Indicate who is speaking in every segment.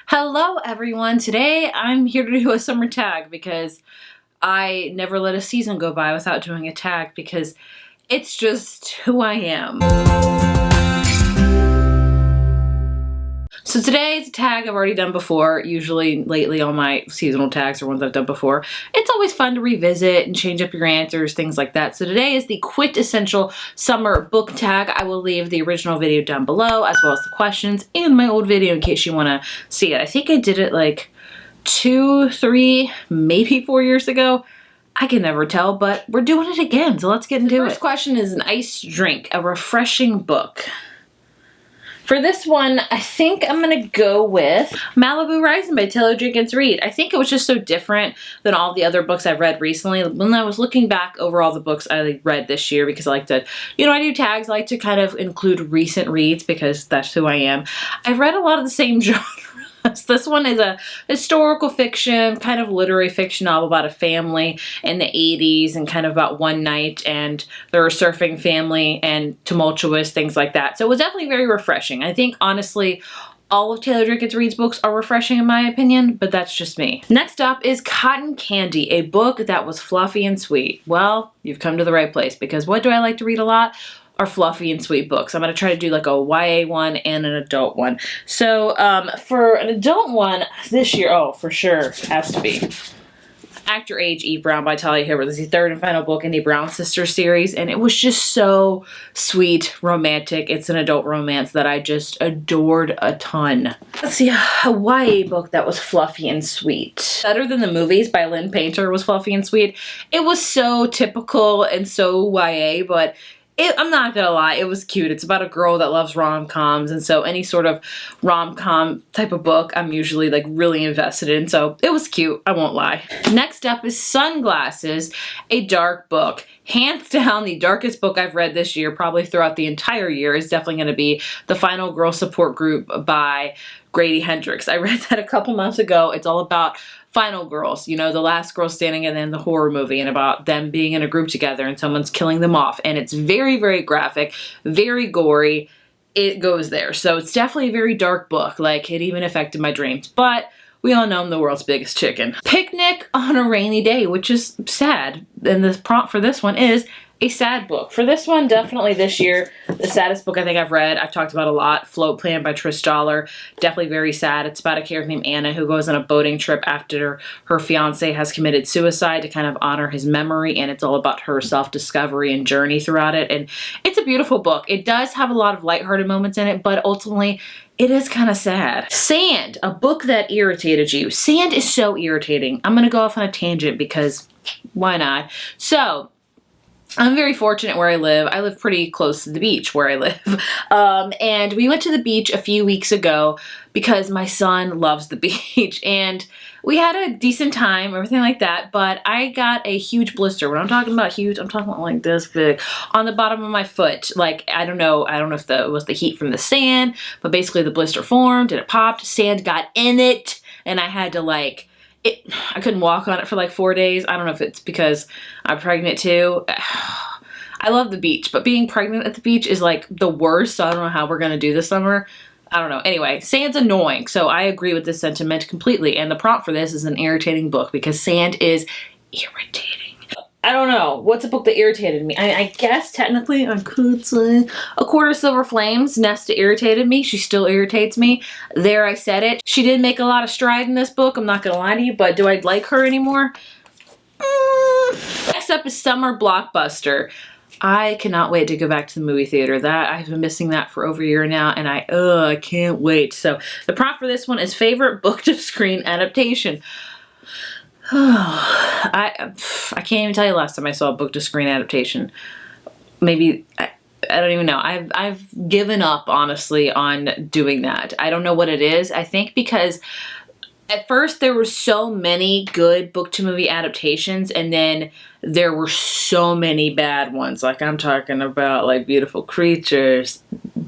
Speaker 1: Hello everyone, today I'm here to do a summer tag because I never let a season go by without doing a tag because it's just who I am. So today's tag I've already done before. Usually lately all my seasonal tags are ones I've done before. It's always fun to revisit and change up your answers, things like that. So today is the Quintessential Summer Book Tag. I will leave the original video down below as well as the questions and my old video in case you want to see it. I think I did it like 2, 3, maybe 4 years ago. I can never tell, but we're doing it again, so let's get into it. The first question is an iced drink, a refreshing book. For this one, I think I'm gonna go with Malibu Rising by Taylor Jenkins Reid. I think it was just so different than all the other books I've read recently. When I was looking back over all the books I read this year, because I like to, I do tags, I like to kind of include recent reads because that's who I am. I've read a lot of the same genres. This one is a historical fiction, kind of literary fiction novel about a family in the 80s and kind of about one night and their surfing family and tumultuous things like that. So it was definitely very refreshing. I think, honestly, all of Taylor Jenkins Reid's books are refreshing in my opinion, but that's just me. Next up is Cotton Candy, a book that was fluffy and sweet. Well, you've come to the right place because what do I like to read a lot? Are fluffy and sweet books. I'm going to try to do like a YA one and an adult one. So for an adult one this year, oh, for sure, has to be Act Your Age, Eve Brown by Talia Hibbert. This is the third and final book in the Brown Sisters series, and it was just so sweet, romantic. It's an adult romance that I just adored a ton. Let's see, a YA book that was fluffy and sweet. Better Than the Movies by Lynn Painter was fluffy and sweet. It was so typical and so YA, but I'm not gonna lie, it was cute. It's about a girl that loves rom-coms, and so any sort of rom-com type of book I'm usually like really invested in, so it was cute, I won't lie. Next up is Sunglasses, a dark book. Hands down, the darkest book I've read this year, probably throughout the entire year, is definitely gonna be The Final Girl Support Group by Grady Hendrix. I read that a couple months ago. It's all about final girls, the last girl standing and then the horror movie and about them being in a group together and someone's killing them off. And it's very, very graphic, very gory. It goes there. So it's definitely a very dark book. Like, it even affected my dreams. But we all know I'm the world's biggest chicken. Picnic on a Rainy Day, which is sad. And the prompt for this one is a sad book. For this one, definitely this year, the saddest book I think I've read, I've talked about a lot, Float Plan by Trish Dollar. Definitely very sad. It's about a character named Anna who goes on a boating trip after her fiance has committed suicide to kind of honor his memory, and it's all about her self-discovery and journey throughout it. And it's a beautiful book. It does have a lot of lighthearted moments in it, but ultimately, it is kind of sad. Sand, a book that irritated you. Sand is so irritating. I'm going to go off on a tangent because why not? So, I'm very fortunate where I live. I live pretty close to the beach where I live. And we went to the beach a few weeks ago because my son loves the beach. And we had a decent time, everything like that. But I got a huge blister. When I'm talking about huge, I'm talking about like this big on the bottom of my foot. Like, I don't know if it was the heat from the sand, but basically the blister formed and it popped. Sand got in it and I had to I couldn't walk on it for like 4 days. I don't know if it's because I'm pregnant too. I love the beach, but being pregnant at the beach is like the worst, so I don't know how we're gonna do this summer. I don't know. Anyway, sand's annoying, so I agree with this sentiment completely, and the prompt for this is an irritating book because sand is irritating. I don't know. What's a book that irritated me? I guess technically I could say A Quarter Silver Flames. Nesta irritated me. She still irritates me. There, I said it. She did make a lot of stride in this book. I'm not going to lie to you, but do I like her anymore? Next up is Summer Blockbuster. I cannot wait to go back to the movie theater. I've been missing that for over a year now, and I can't wait. So the prompt for this one is favorite book to screen adaptation. I can't even tell you last time I saw a book to screen adaptation. Maybe, I don't even know. I've given up, honestly, on doing that. I don't know what it is. I think because at first there were so many good book to movie adaptations, and then there were so many bad ones. Like, I'm talking about like Beautiful Creatures,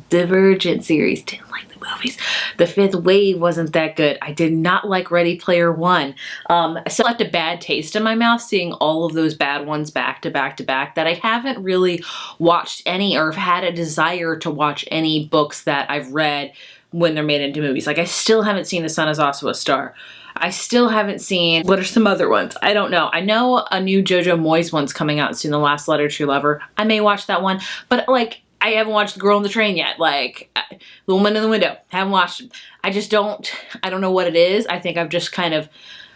Speaker 1: Divergent series, didn't like the movies. The Fifth Wave wasn't that good. I did not like Ready Player One. I still left a bad taste in my mouth seeing all of those bad ones back to back to back, that I haven't really watched any or have had a desire to watch any books that I've read when they're made into movies. Like, I still haven't seen The Sun Is Also a Star. I still haven't seen, what are some other ones? I don't know. I know a new Jojo Moyes one's coming out soon, The Last Letter to Your Lover. I may watch that one, but like, I haven't watched The Girl on the Train yet. Like, The Woman in the Window, haven't watched it. I don't know what it is. I think I've just kind of,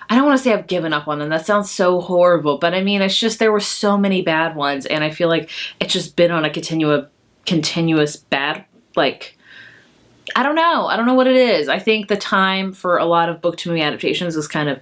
Speaker 1: I don't want to say I've given up on them. That sounds so horrible, but I mean, it's just, there were so many bad ones, and I feel like it's just been on a continuous bad, like, I don't know. I don't know what it is. I think the time for a lot of book to movie adaptations is kind of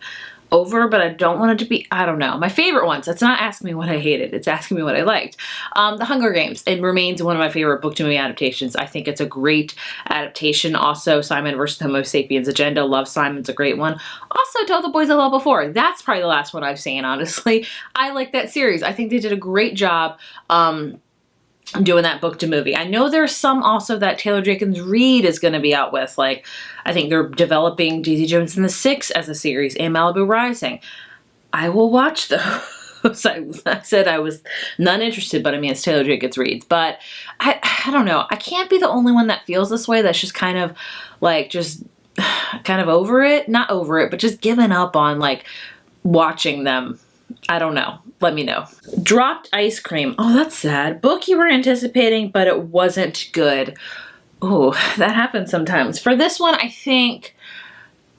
Speaker 1: over, but I don't want it to be, I don't know. My favorite ones, that's not asking me what I hated, it's asking me what I liked. The Hunger Games, it remains one of my favorite book to movie adaptations. I think it's a great adaptation. Also, Simon vs. the Homo Sapiens Agenda, love Simon's a great one. Also, Tell the Boys I Loved Before, that's probably the last one I've seen, honestly. I like that series. I think they did a great job doing that book to movie. I know there's some also that Taylor Jenkins Reid is going to be out with. Like, I think they're developing Daisy Jones and the Six as a series and Malibu Rising. I will watch those. I said I was not interested, but I mean, it's Taylor Jenkins Reid. But I don't know. I can't be the only one that feels this way. That's just kind of like, just kind of over it. Not over it, but just given up on like watching them. I don't know. Let me know. Dropped Ice Cream. Oh, that's sad. Book you were anticipating, but it wasn't good. Oh, that happens sometimes. For this one, I think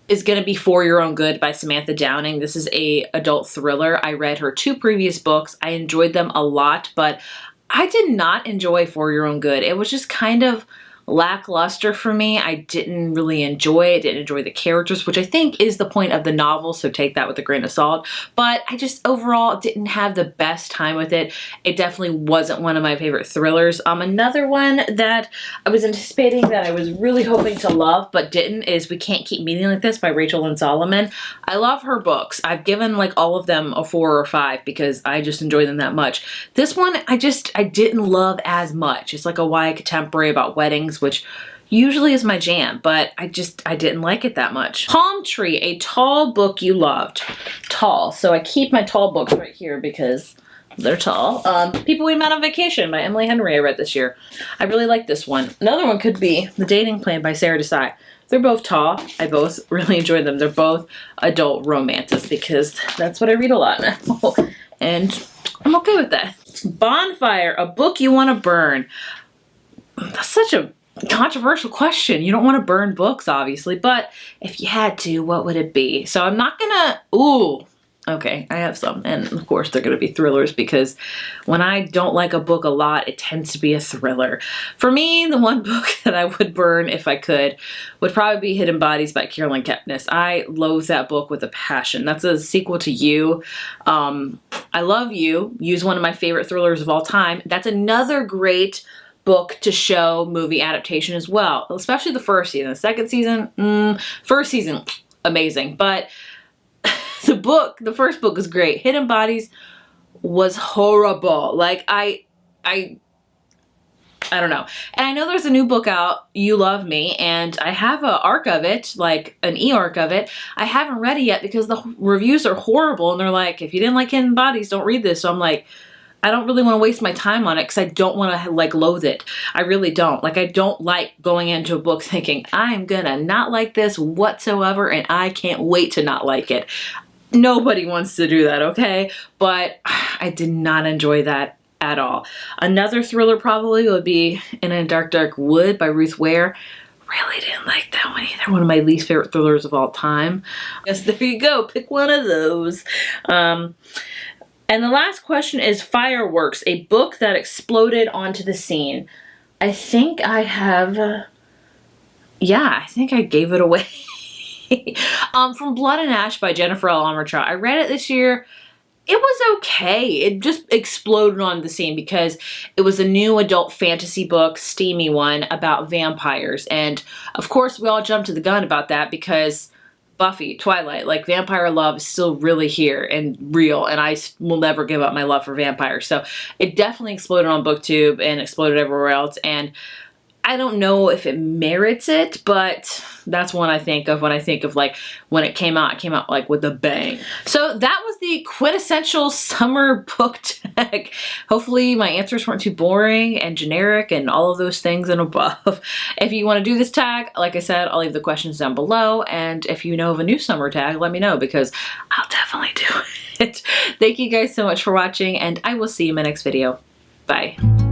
Speaker 1: is going to be For Your Own Good by Samantha Downing. This is a adult thriller. I read her 2 previous books. I enjoyed them a lot, but I did not enjoy For Your Own Good. It was just kind of lackluster for me. I didn't really enjoy it. Didn't enjoy the characters, which I think is the point of the novel, so take that with a grain of salt. But I just overall didn't have the best time with it. It definitely wasn't one of my favorite thrillers. Another one that I was anticipating that I was really hoping to love but didn't is We Can't Keep Meeting Like This by Rachel Lynn Solomon. I love her books. I've given like all of them a 4 or 5 because I just enjoy them that much. This one I didn't love as much. It's like a YA contemporary about weddings, which usually is my jam, but I didn't like it that much. Palm Tree, a tall book you loved. Tall. So I keep my tall books right here because they're tall. People We Met on Vacation by Emily Henry I read this year. I really like this one. Another one could be The Dating Plan by Sarah Desai. They're both tall. I both really enjoy them. They're both adult romances because that's what I read a lot now. And I'm okay with that. Bonfire, a book you want to burn. That's such a controversial question. You don't want to burn books, obviously, but if you had to, what would it be? So I'm not gonna, okay, I have some, and of course they're gonna be thrillers because when I don't like a book a lot, it tends to be a thriller. For me, the one book that I would burn if I could would probably be Hidden Bodies by Carolyn Kepnes. I loathe that book with a passion. That's a sequel to You. I love You. You's one of my favorite thrillers of all time. That's another great book to show movie adaptation as well, especially the first season. The second season, first season, amazing. But the first book was great. Hidden Bodies was horrible. Like, I don't know. And I know there's a new book out, You Love Me, and I have an arc of it, like an e-arc of it. I haven't read it yet because the reviews are horrible, and they're like, if you didn't like Hidden Bodies, don't read this. So I'm like, I don't really want to waste my time on it because I don't want to like loathe it. I really don't. Like, I don't like going into a book thinking I'm gonna not like this whatsoever and I can't wait to not like it. Nobody wants to do that, okay? But I did not enjoy that at all. Another thriller probably would be In a Dark, Dark Wood by Ruth Ware. Really didn't like that one either. One of my least favorite thrillers of all time. Yes, there you go. Pick one of those. And the last question is Fireworks, a book that exploded onto the scene. I think I have, I think I gave it away. From Blood and Ash by Jennifer L. Armentrout. I read it this year. It was okay. It just exploded on the scene because it was a new adult fantasy book, steamy one, about vampires. And of course we all jumped to the gun about that because Buffy, Twilight, like vampire love is still really here and real, and I will never give up my love for vampires. So it definitely exploded on BookTube and exploded everywhere else, and I don't know if it merits it, but that's one I think of when I think of like when it came out like with a bang. So that was the Quintessential Summer Book Tag. Hopefully my answers weren't too boring and generic and all of those things and above. If you want to do this tag, like I said, I'll leave the questions down below. And if you know of a new summer tag, let me know because I'll definitely do it. Thank you guys so much for watching, and I will see you in my next video. Bye.